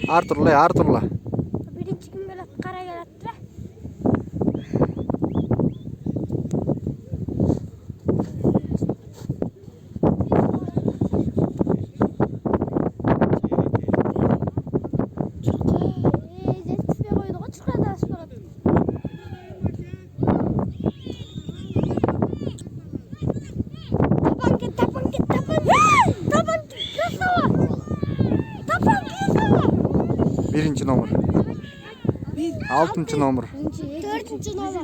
Arturla, Arturla. Birinchi kun böyle qara kelatdi. Birinci nomor. Altıncı nomor. Dördüncü nomor.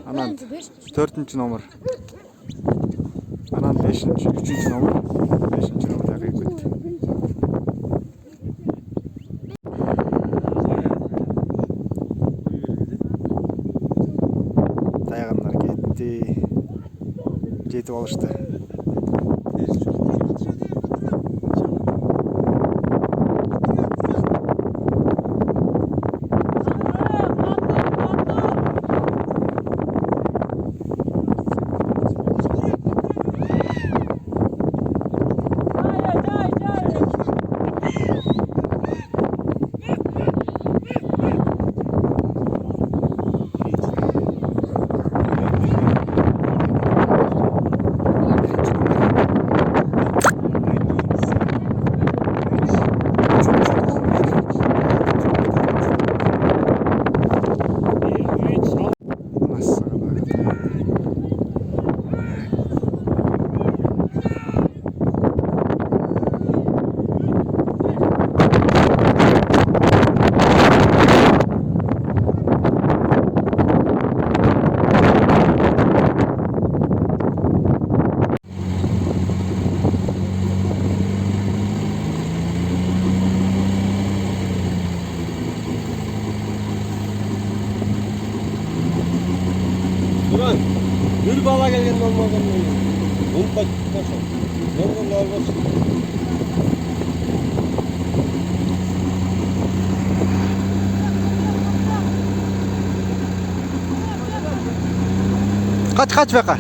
Anan dördüncü nomor. Anan beşinci, üçüncü nomor. Beşinci nomor da gitti. Dayaganlar gitti. Жетip alıştı. Duran, bir bala gelgen olmadan mı? Onu kaçırmasın. Yorgun olmasın. Kaç beka.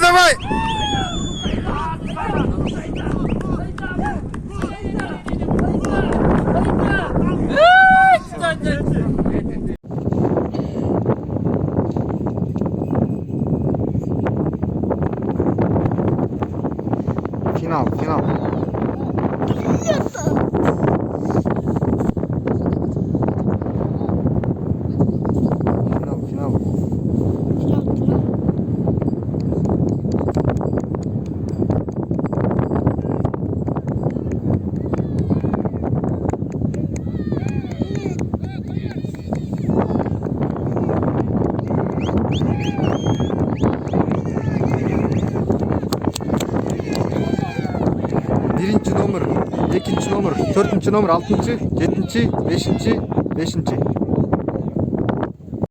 Давай! Final. Birinci nomor, ikinci nomor, dördüncü nomor, altıncı, yedinci, beşinci.